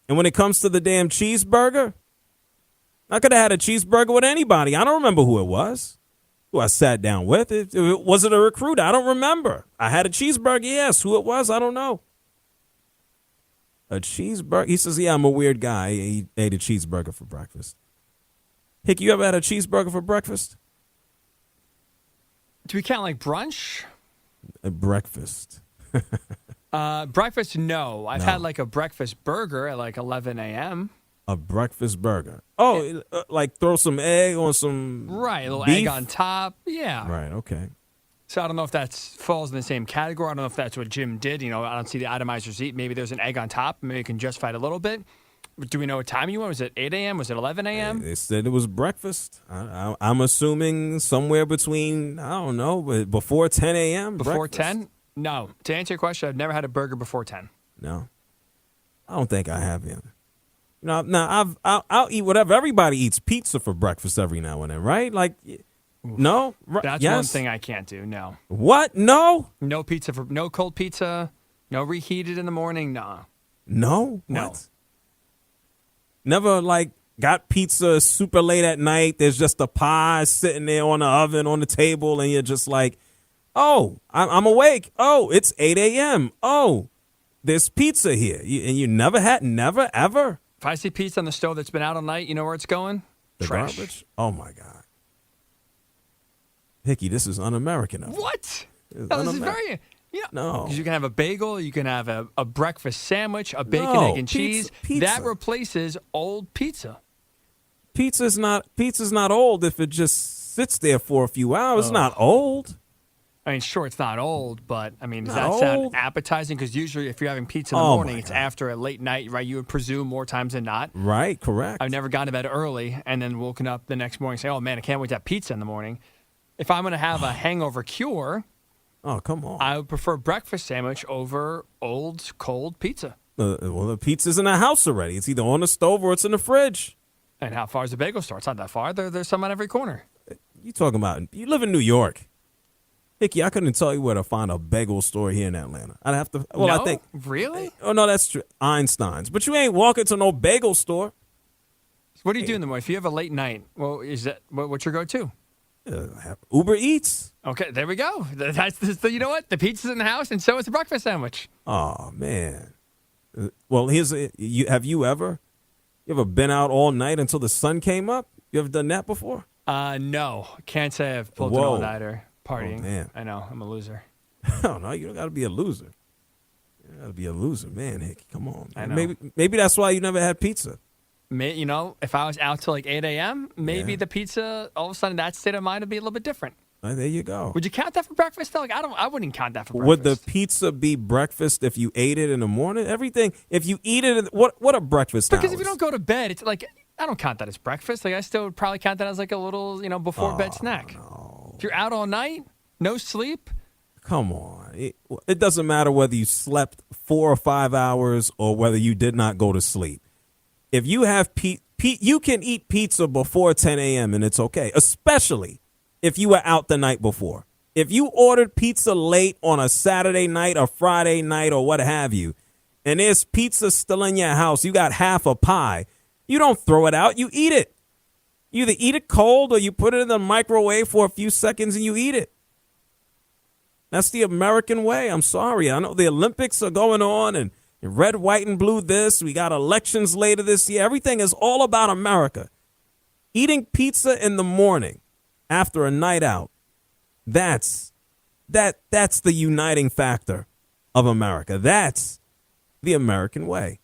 And when it comes to the damn cheeseburger, I could have had a cheeseburger with anybody. I don't remember who it was, who I sat down with. Was it a recruit? I don't remember. I had a cheeseburger, yes. Who it was, I don't know. A cheeseburger? He says, yeah, I'm a weird guy. He ate a cheeseburger for breakfast. Hick, you ever had a cheeseburger for breakfast? Do we count like brunch? Breakfast. Breakfast, no. I've had like a breakfast burger at like 11 a.m. A breakfast burger. Oh, like throw some egg on some Right, a little beef? egg on top. Yeah. Right, okay. So I don't know if that falls in the same category. I don't know if that's what Jim did. You know, I don't see the itemized receipt. Maybe there's an egg on top. Maybe you can justify it a little bit. Do we know what time you went? Was it 8 a.m.? Was it 11 a.m.? They said it was breakfast. I'm assuming somewhere between, I don't know, before 10 a.m. Before breakfast. 10? No. To answer your question, I've never had a burger before 10. No. I don't think I have either. Now I'll eat whatever. Everybody eats pizza for breakfast every now and then, right? Like, no? That's yes? one thing I can't do, no. What? No? No pizza, no cold pizza, no reheated in the morning, nah. No? No. What? Never, like, got pizza super late at night. There's just a pie sitting there on the oven, on the table, and you're just like, oh, I'm awake. Oh, it's 8 a.m. Oh, there's pizza here. And you never, ever? If I see pizza on the stove that's been out all night, you know where it's going? The Trash. garbage? Oh, my God. Hickey, this is un-American. What? It's No, this is very... Yeah. No. 'Cause you can have a bagel, you can have a breakfast sandwich, a bacon, No, egg, and cheese. pizza. That replaces old pizza. Pizza's not old if it just sits there for a few hours. It's not old. I mean, sure, it's not old, but, I mean, does Not that sound old. appetizing? Because usually if you're having pizza in the Oh, morning, my it's God. after a late night, right? You would presume more times than not. Right, correct. I've never gone to bed early and then woken up the next morning and say, oh, man, I can't wait to have pizza in the morning. If I'm going to have a hangover cure, Oh, come on. I would prefer breakfast sandwich over old, cold pizza. Well, the pizza's in the house already. It's either on the stove or it's in the fridge. And how far is the bagel store? It's not that far. There's some on every corner. You talking about, you live in New York. Hickey, I couldn't tell you where to find a bagel store here in Atlanta. I'd have to, well, No? I think. Really? Oh, no, that's true. Einstein's. But you ain't walking to no bagel store. What do you do in the morning? If you have a late night, well, is that what's your go-to? Uber Eats. Okay, there we go. You know what? The pizza's in the house, and so is the breakfast sandwich. Oh, man. Well, have you ever been out all night until the sun came up? You ever done that before? No. Can't say I've pulled an Whoa. all-nighter partying. Oh, damn. I know. I'm a loser. Oh, no, you don't got to be a loser. You got to be a loser, man, Hickey. Come on. I Man. know. Maybe that's why you never had pizza. You know, if I was out till like 8 a.m., maybe Yeah. the pizza, all of a sudden, that state of mind would be a little bit different. There you go. Would you count that for breakfast? Like, I wouldn't count that for breakfast. Would the pizza be breakfast if you ate it in the morning? Everything. If you eat it, what a breakfast Because hours? if you don't go to bed, it's like, I don't count that as breakfast. Like, I still would probably count that as like a little, before bed snack. No. If you're out all night, no sleep. Come on. It doesn't matter whether you slept 4 or 5 hours or whether you did not go to sleep. If you have you can eat pizza before 10 a.m. and it's okay, especially if you were out the night before. If you ordered pizza late on a Saturday night or Friday night or what have you, and there's pizza still in your house, you got half a pie, you don't throw it out, you eat it. You either eat it cold or you put it in the microwave for a few seconds and you eat it. That's the American way. I'm sorry. I know the Olympics are going on and red, white, and blue this. We got elections later this year. Everything is all about America. Eating pizza in the morning after a night out, that's the uniting factor of America. That's the American way.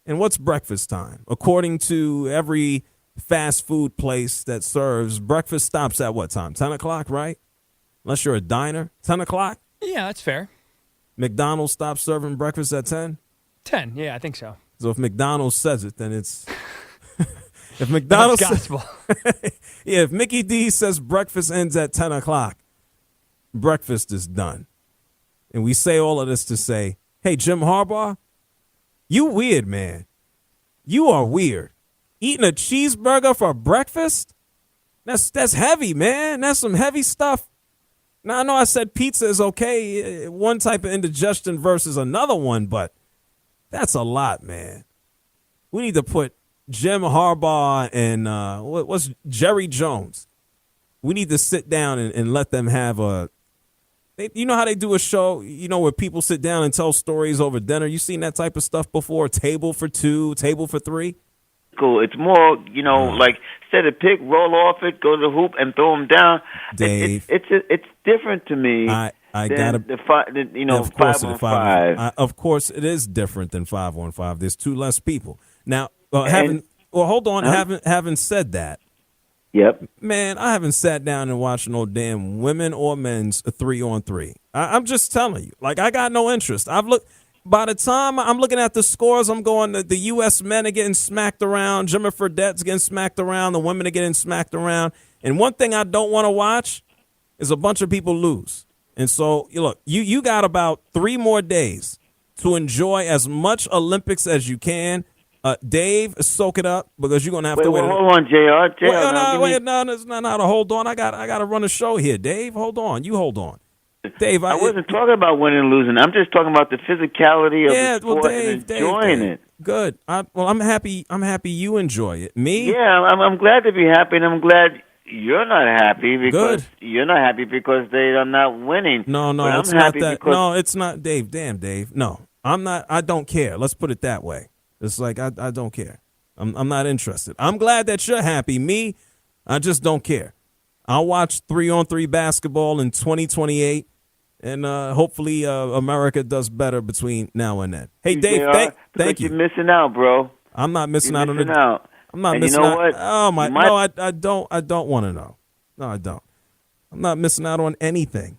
And what's breakfast time? According to every fast food place that serves, breakfast stops at what time? 10 o'clock, right? Unless you're a diner. 10 o'clock? Yeah, that's fair. McDonald's stops serving breakfast at 10? 10, yeah, I think so. So if McDonald's says it, then it's... if McDonald's... That's gospel. Yeah, if Mickey D says breakfast ends at 10 o'clock, breakfast is done. And we say all of this to say, hey, Jim Harbaugh, you weird, man. You are weird. Eating a cheeseburger for breakfast? That's heavy, man. That's some heavy stuff. Now, I know I said pizza is okay, one type of indigestion versus another one, but that's a lot, man. We need to put Jim Harbaugh and what's Jerry Jones. We need to sit down and let them have you know how they do a show, where people sit down and tell stories over dinner. You seen that type of stuff before? Table for two, table for three. Cool. It's more, like set a pick, roll off it, go to the hoop, and throw them down. Dave, it's different to me. I than gotta, the 5-on-5. Of course, it is different than 5-on-5. There's two less people now. Hold on. Having said that, yep, man, I haven't sat down and watched no damn women or men's 3-on-3. I'm just telling you, like I got no interest. By the time I'm looking at the scores, I'm going, the U.S. men are getting smacked around. Jimmy Fredette's getting smacked around. The women are getting smacked around. And one thing I don't want to watch is a bunch of people lose. And so, look, you got about 3 more days to enjoy as much Olympics as you can. Dave, soak it up because you're going to have to wait. Hold on, JR. No, it's not a hold on. I got to run a show here. Dave, hold on. You hold on. Dave, I wasn't talking about winning and losing. I'm just talking about the physicality of the sport and enjoying it. Good. I'm happy. I'm happy you enjoy it. Me? Yeah, I'm glad to be happy, and I'm glad you're not happy because you're not happy because they are not winning. No, it's not that. No, it's not, Dave. Damn, Dave. No, I'm not. I don't care. Let's put it that way. It's like I don't care. I'm not interested. I'm glad that you're happy. Me, I just don't care. I'll watch 3-on-3 basketball in 2028, and hopefully America does better between now and then. Hey, Dave, thank you. You're missing out, bro. I'm not missing out on it. I'm not and missing you know out. What? Oh my! No, I don't want to know. No, I don't. I'm not missing out on anything.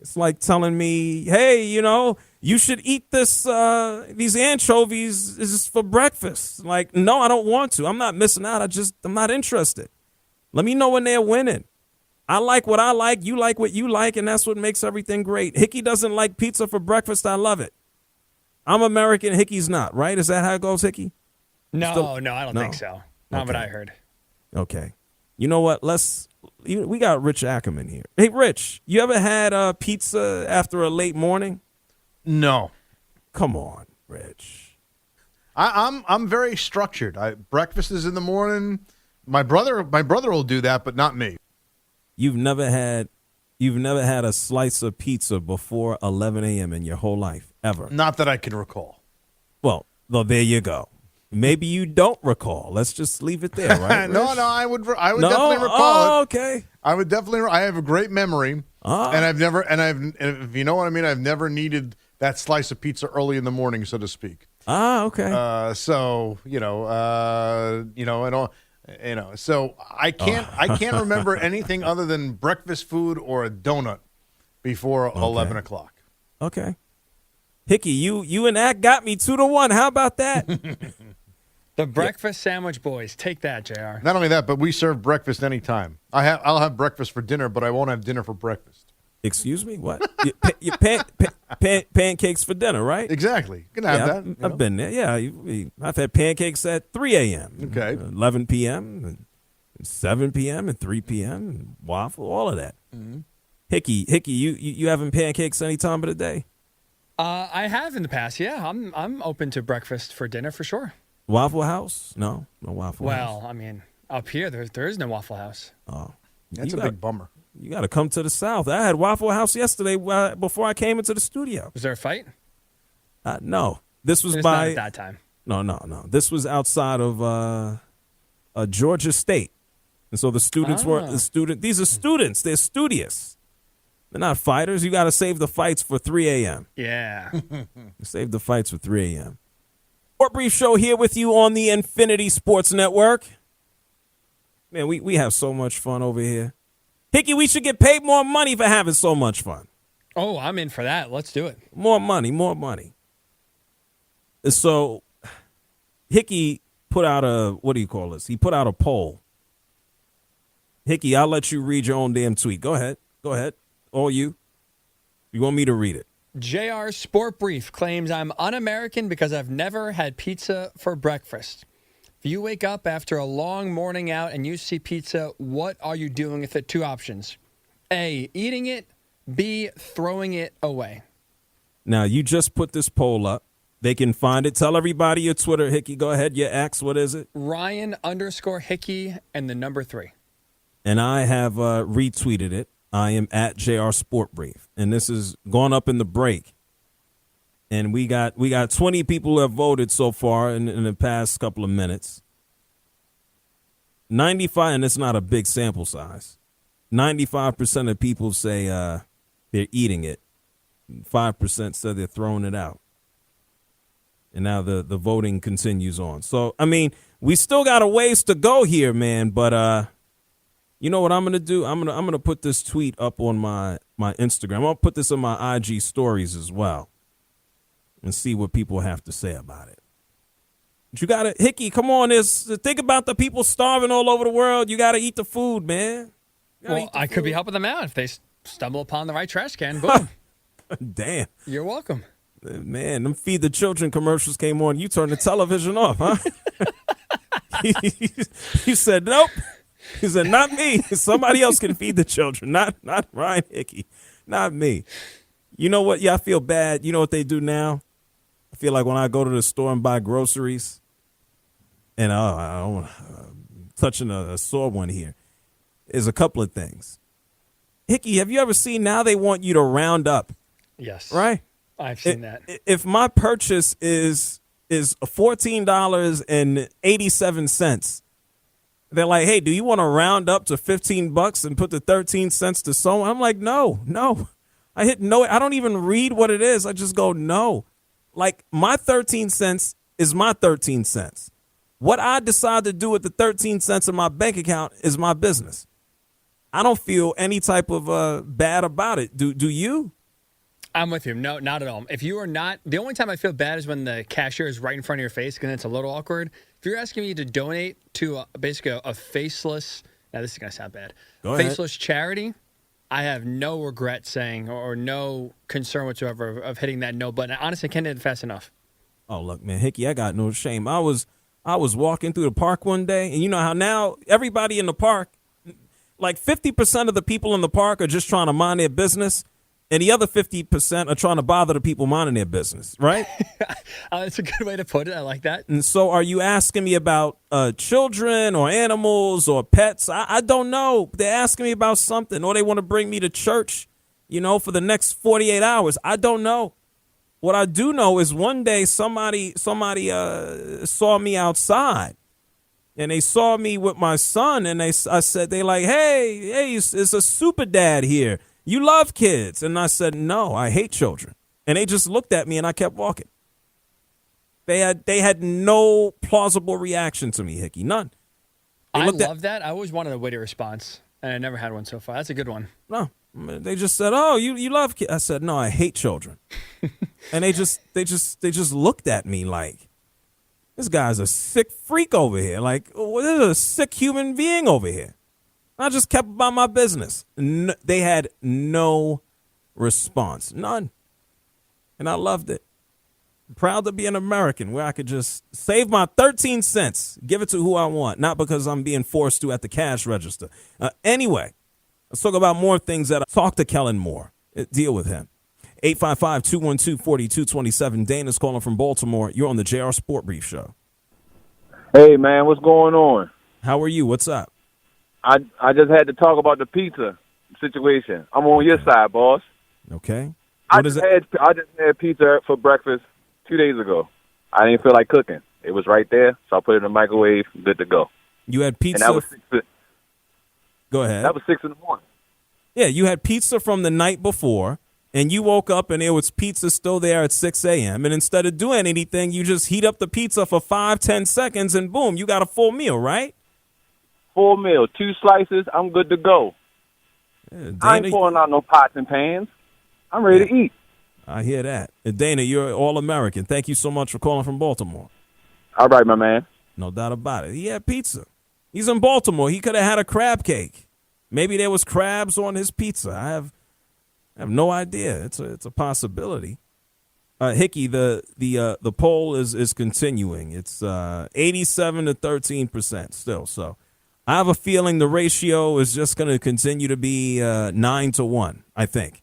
It's like telling me, hey, you should eat these anchovies is for breakfast. Like, no, I don't want to. I'm not missing out. I'm not interested. Let me know when they're winning. I like what I like. You like what you like, and that's what makes everything great. Hickey doesn't like pizza for breakfast. I love it. I'm American. Hickey's not, right? Is that how it goes, Hickey? No, I don't think so. Not what I heard. Okay. You know what? We got Rich Ackerman here. Hey, Rich, you ever had pizza after a late morning? No. Come on, Rich. I'm very structured. Breakfast is in the morning. My brother will do that, but not me. You've never had a slice of pizza before 11 a.m. in your whole life, ever? Not that I can recall. Well, there you go. Maybe you don't recall. Let's just leave it there, right? No, I would definitely recall it. Okay. I would definitely. I have a great memory, and if you know what I mean, I've never needed that slice of pizza early in the morning, so to speak. Okay. So so I can't remember anything other than breakfast food or a donut before 11 o'clock. Okay. Hickey, you and that got me 2-1. How about that? The breakfast sandwich boys. Take that, JR. Not only that, but we serve breakfast anytime. I'll have breakfast for dinner, but I won't have dinner for breakfast. Excuse me? What? Pancakes for dinner, right? Exactly. You can have that. I've been there. Yeah, I've had pancakes at 3 a.m. Okay. 11 p.m. and 7 p.m. and 3 p.m. and waffle, all of that. Mm-hmm. Hickey, you having pancakes any time of the day? I have in the past. Yeah, I'm open to breakfast for dinner for sure. Waffle House? No Waffle House. Well, I mean, up here there is no Waffle House. Oh, that's a big bummer. You got to come to the South. I had Waffle House yesterday before I came into the studio. Was there a fight? No, this was not at that time. No. This was outside of Georgia State, and so the students These are students. They're studious. They're not fighters. You got to save the fights for 3 a.m. Yeah. Save the fights for 3 a.m. Sport Brief Show here with you on the Infinity Sports Network. Man, we have so much fun over here. Hickey, we should get paid more money for having so much fun. Oh, I'm in for that. Let's do it. More money. So, Hickey put out he put out a poll. Hickey, I'll let you read your own damn tweet. Go ahead. All you. You want me to read it? JR Sport Brief claims I'm un-American because I've never had pizza for breakfast. If you wake up after a long morning out and you see pizza, what are you doing with it? 2 options. A, eating it. B, throwing it away. Now, you just put this poll up. They can find it. Tell everybody your Twitter, Hickey. Go ahead. Your X, what is it? Ryan_Hickey and the number 3. And I have retweeted it. I am at JR Sport Brief. And this is going up in the break. And we got 20 people who have voted so far in the past couple of minutes. 95, and it's not a big sample size. 95% of people say they're eating it. 5% said they're throwing it out. And now the voting continues on. So, I mean, we still got a ways to go here, man. But you know what I'm going to do? I'm gonna put this tweet up on my Instagram. I'm going to put this on my IG stories as well and see what people have to say about it. But you got to, Hickey, come on. Think about the people starving all over the world. You got to eat the food, man. Well, I could be helping them out if they stumble upon the right trash can. Boom. Damn. You're welcome. Man, them Feed the Children commercials came on. You turned the television off, huh? You said, nope. He said, not me. Somebody else can feed the children, not Ryan Hickey, not me. You know what? Yeah, I feel bad. You know what they do now? I feel like when I go to the store and buy groceries, and I'm touching a sore one here, is a couple of things. Hickey, have you ever seen now they want you to round up? Yes. Right? I've seen that. If my purchase is $14.87, they're like, hey, do you want to round up to $15 and put the 13 cents to someone? I'm like, no. I hit no. I don't even read what it is. I just go, no. Like, my 13 cents is my 13 cents. What I decide to do with the 13 cents in my bank account is my business. I don't feel any type of bad about it. Do you? I'm with you. No, not at all. If you are not, the only time I feel bad is when the cashier is right in front of your face, because it's a little awkward. If you're asking me to donate to basically a faceless, now this is going to sound bad, faceless charity, I have no regret saying or no concern whatsoever of hitting that no button. I honestly can't hit it fast enough. Oh, look, man, Hickey, I got no shame. I was walking through the park one day, and you know how now everybody in the park, like 50% of the people in the park are just trying to mind their business. And the other 50% are trying to bother the people minding their business, right? That's a good way to put it. I like that. And so are you asking me about children or animals or pets? I don't know. They're asking me about something, or they want to bring me to church, for the next 48 hours. I don't know. What I do know is one day somebody saw me outside, and they saw me with my son, and I said, they like, hey, it's a super dad here. You love kids. And I said, no, I hate children. And they just looked at me and I kept walking. They had no plausible reaction to me, Hickey. None. I love that. I always wanted a witty response, and I never had one so far. That's a good one. No. They just said, oh, you love kids. I said, no, I hate children. And they just looked at me like, this guy's a sick freak over here. Like, this is a sick human being over here. I just kept about my business. They had no response. None. And I loved it. I'm proud to be an American where I could just save my 13 cents, give it to who I want, not because I'm being forced to at the cash register. Anyway, let's talk about more things that I talk to Kellen Moore. Deal with him. 855-212-4227. Dana's calling from Baltimore. You're on the JR Sport Brief Show. Hey, man, what's going on? How are you? What's up? I just had to talk about the pizza situation. I'm on your side, boss. Okay. I just had pizza for breakfast 2 days ago. I didn't feel like cooking. It was right there, so I put it in the microwave, good to go. You had pizza? And that was Go ahead. That was 6 in the morning. Yeah, you had pizza from the night before, and you woke up and there was pizza still there at 6 a.m., and instead of doing anything, you just heat up the pizza for 5-10 seconds, and boom, you got a full meal, right? Full meal, 2 slices, I'm good to go. Yeah, Dana, I ain't pouring out no pots and pans. I'm ready to eat. I hear that. And Dana, you're all-American. Thank you so much for calling from Baltimore. All right, my man. No doubt about it. He had pizza. He's in Baltimore. He could have had a crab cake. Maybe there was crabs on his pizza. I have no idea. It's a possibility. Hickey, the poll is continuing. It's 87 to 13% still. So I have a feeling the ratio is just going to continue to be 9 to 1, I think.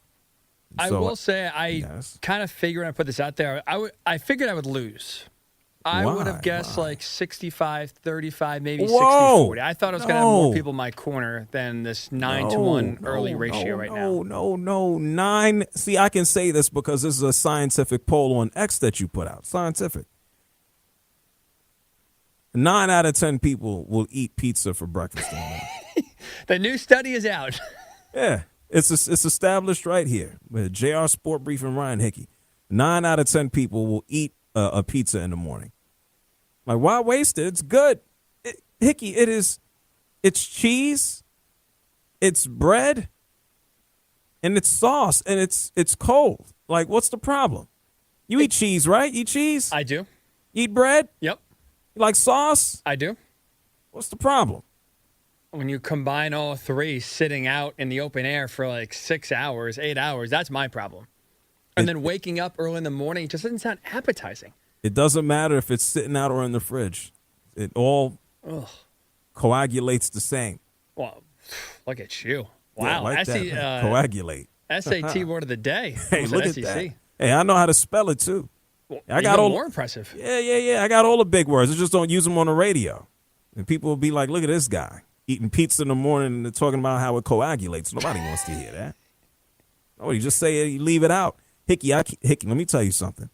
I So, will say yes. kind of figured when I put this out there, I figured I would lose. I would have guessed Why? like 65-35, maybe Whoa. 60-40. I thought I was going to have more No. people in my corner than this 9-1 early ratio right now. No. 9. See, I can say this because this is a scientific poll on X that you put out. Scientific. 9 out of 10 people will eat pizza for breakfast in the morning. The new study is out. Yeah, it's established right here with JR Sport Brief and Ryan Hickey. 9 out of 10 people will eat a pizza in the morning. Like, why waste it? It's good. Hickey, it's cheese, it's bread, and it's sauce, and it's cold. Like, what's the problem? You eat cheese, right? You eat cheese? I do. You eat bread? Yep, You like sauce? I do. What's the problem? When you combine all three sitting out in the open air for like 6 hours, 8 hours, that's my problem. And then waking up early in the morning, it just doesn't sound appetizing. It doesn't matter if it's sitting out or in the fridge. It all coagulates the same. Well, look at you. Yeah, Wow. like that's the that. Coagulate. SAT word of the day. Hey, Was look it at SEC? that. Hey, I know how to spell it too. Well, I got even all more impressive. Yeah. I got all the big words. I just don't use them on the radio. And people will be like, look at this guy eating pizza in the morning and they're talking about how it coagulates. Nobody wants to hear that. Oh, you just say it, you leave it out. Hickey, let me tell you something.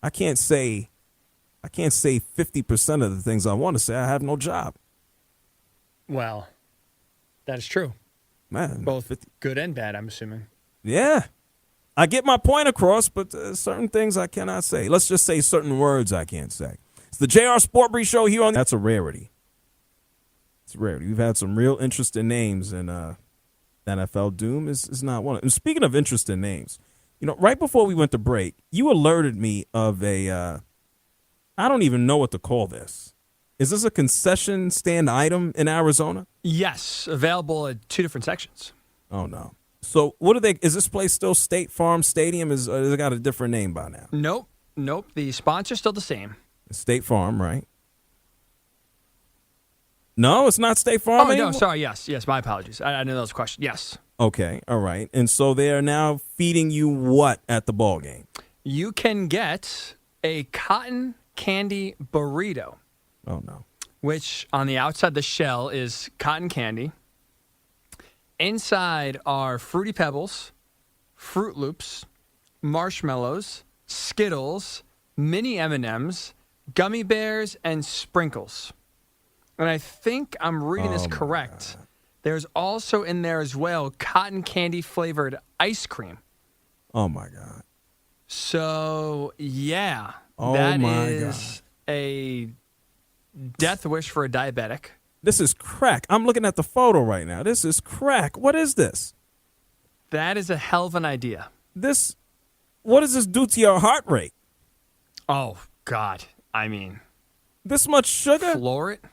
I can't say 50% of the things I want to say. I have no job. Well, that is true. Man, Both 50. good and bad, I'm assuming. Yeah. I get my point across, but certain things I cannot say. Let's just say certain words I can't say. It's the JR Sport Brief Show here on. That's a rarity. It's a rarity. We've had some real interesting names, and NFL Doom is not one of them. And speaking of interesting names, right before we went to break, you alerted me of I don't even know what to call this. Is this a concession stand item in Arizona? Yes, available at 2 different sections. Oh, no. So is this place still State Farm Stadium? Has it got a different name by now? Nope. The sponsor's still the same. State Farm, right? No, it's not State Farm anymore? No, sorry. Yes, my apologies. I know that was a question. Yes. Okay, all right. And so they are now feeding you what at the ball game? You can get a cotton candy burrito. Oh, no. Which on the outside, the shell is cotton candy. Inside are Fruity Pebbles, Fruit Loops, marshmallows, Skittles, mini M&Ms, gummy bears, and sprinkles. And I think I'm reading this correct. There's also in there as well cotton candy flavored ice cream. Oh, my God. So, yeah, Oh, that my is a death wish for a diabetic. This is crack. I'm looking at the photo right now. This is crack. What is this? That is a hell of an idea. What does this do to your heart rate? Oh, God. I mean, This much sugar? floor it.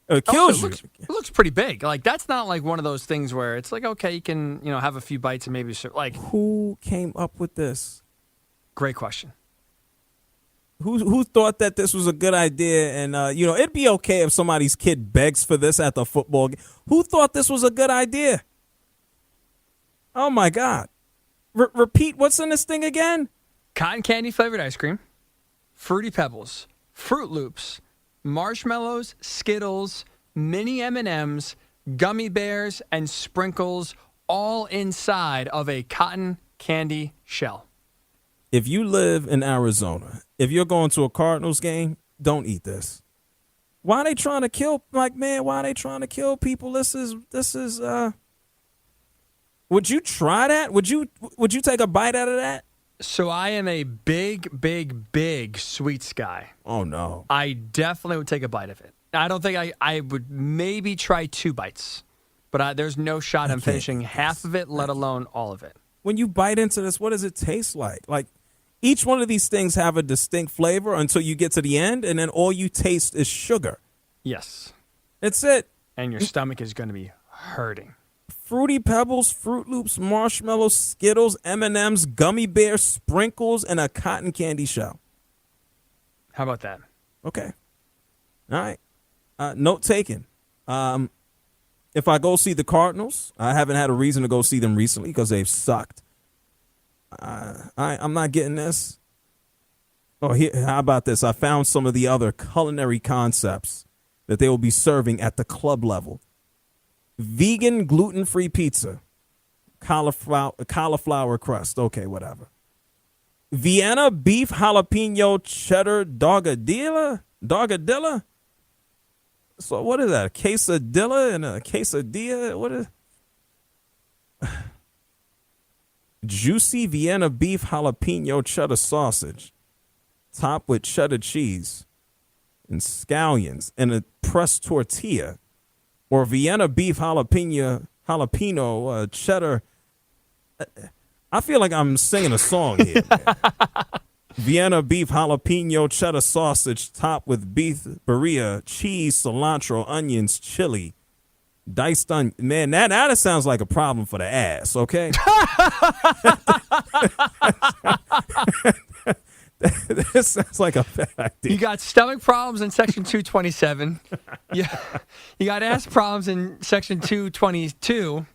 It kills Also, you. it looks pretty big. Like, that's not like one of those things where it's like, okay, you can, have a few bites and maybe, like, Who came up with this? great question. Who thought that this was a good idea? And, it'd be okay if somebody's kid begs for this at the football game. Who thought this was a good idea? Oh, my God. Repeat, what's in this thing again? Cotton candy flavored ice cream, Fruity Pebbles, Fruit Loops, marshmallows, Skittles, mini M&Ms, gummy bears, and sprinkles all inside of a cotton candy shell. If you live in Arizona, if you're going to a Cardinals game, don't eat this. Why are they trying to kill? Like, man, why are they trying to kill people? This is. Would you try that? Would you take a bite out of that? So I am a big sweets guy. Oh no! I definitely would take a bite of it. I don't think I would maybe try 2 bites, but there's no shot I'm finishing half of it, let alone all of it. When you bite into this, what does it taste like? Like, each one of these things have a distinct flavor until you get to the end, and then all you taste is sugar. Yes. That's it. And your stomach is going to be hurting. Fruity Pebbles, Fruit Loops, marshmallows, Skittles, M&Ms, gummy bears, sprinkles, and a cotton candy shell. How about that? Okay. All right. Note taken. If I go see the Cardinals, I haven't had a reason to go see them recently because they've sucked. I'm not getting this. Oh, how about this? I found some of the other culinary concepts that they will be serving at the club level. Vegan gluten-free pizza. Cauliflower crust. Okay, whatever. Vienna beef jalapeno cheddar dogadilla? So what is that? A quesadilla and a quesadilla? What is juicy Vienna beef jalapeno cheddar sausage, topped with cheddar cheese and scallions and a pressed tortilla, or Vienna beef jalapeno cheddar. I feel like I'm singing a song here. Man. Vienna beef jalapeno cheddar sausage topped with beef burrito, cheese, cilantro, onions, chili, diced onion. Man, that sounds like a problem for the ass, okay? This sounds like a bad idea. You got stomach problems in Section 227. Yeah, you got ass problems in Section 222.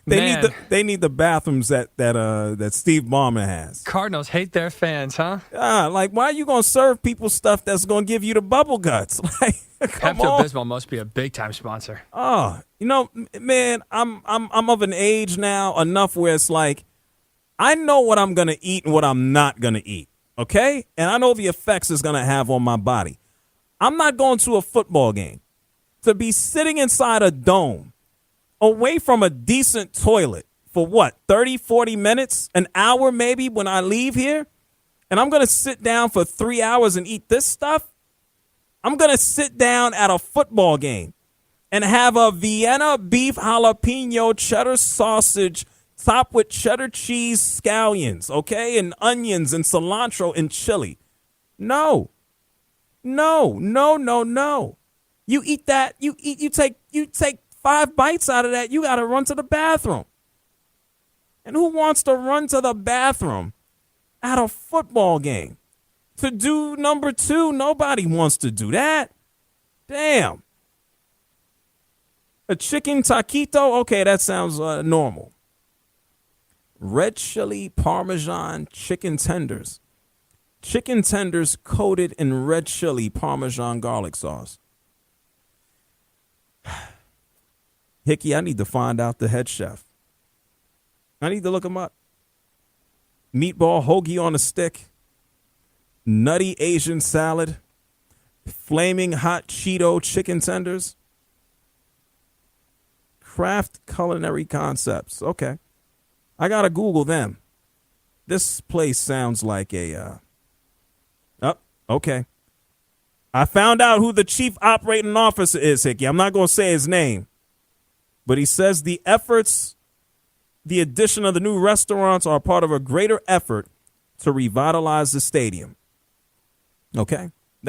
They need the bathrooms that Steve Ballmer has. Cardinals hate their fans, huh? Like, why are you gonna serve people stuff that's gonna give you the bubble guts? Like, come on. Pepto-Bismol must be a big time sponsor. Oh, man, I'm of an age now enough where it's like I know what I'm gonna eat and what I'm not gonna eat. Okay? And I know the effects it's gonna have on my body. I'm not going to a football game to be sitting inside a dome away from a decent toilet for what, 30, 40 minutes, an hour maybe when I leave here? And I'm going to sit down for 3 hours and eat this stuff? I'm going to sit down at a football game and have a Vienna beef jalapeno cheddar sausage topped with cheddar cheese scallions, okay, and onions and cilantro and chili. No. You eat that, you take 5 bites out of that, you got to run to the bathroom. And who wants to run to the bathroom at a football game? To do number 2, nobody wants to do that. Damn. A chicken taquito, okay, that sounds normal. Red chili Parmesan chicken tenders. Chicken tenders coated in red chili Parmesan garlic sauce. Hickey, I need to find out the head chef. I need to look him up. Meatball hoagie on a stick. Nutty Asian salad. Flaming hot Cheeto chicken tenders. Craft culinary concepts. Okay. I got to Google them. This place sounds like a... okay. I found out who the chief operating officer is, Hickey. I'm not going to say his name. But he says the addition of the new restaurants are part of a greater effort to revitalize the stadium. Okay.